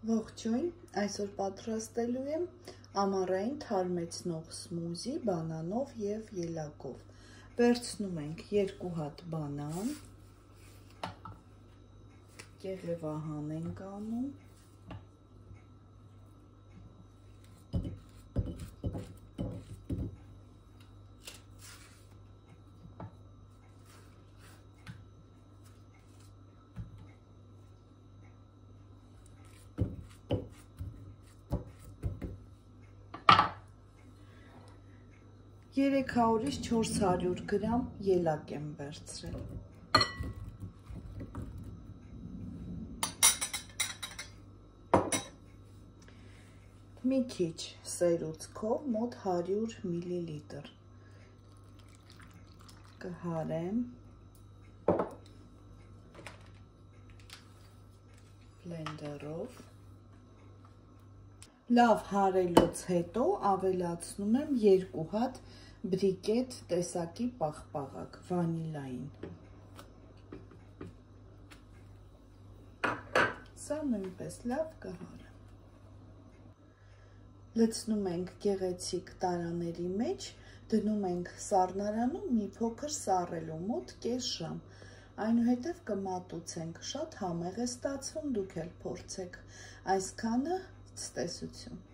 Ողջույն, այսօր պատրաստելու եմ ամառային թարմեցնող սմուզի բանանով և ելակով։ Վերցնում ենք 2 հատ բանան, կեղևահան ենք անում, երեք 300-ից 400 գրամ ելակ եմ վերցրել։ Մի քիչ սերուցքով, մոտ 100 մլ կհարեմ, բլենդերով։ Լավ հարելուց հետո ավելացնում եմ 2 հատ բրիկետ տեսակի պաղպաղակ, վանիլային։ Սա նույնպես լավ կհարեմ։ Լցնում ենք գեղեցիկ տարաների մեջ, դնում ենք սառնարանում մի փոքր սառելու, մոտ կես ժամ, այնուհետև կմատուցենք, շատ համեղ է ստացվում, դուք էլ փորձեք, այսքանը ցտեսություն։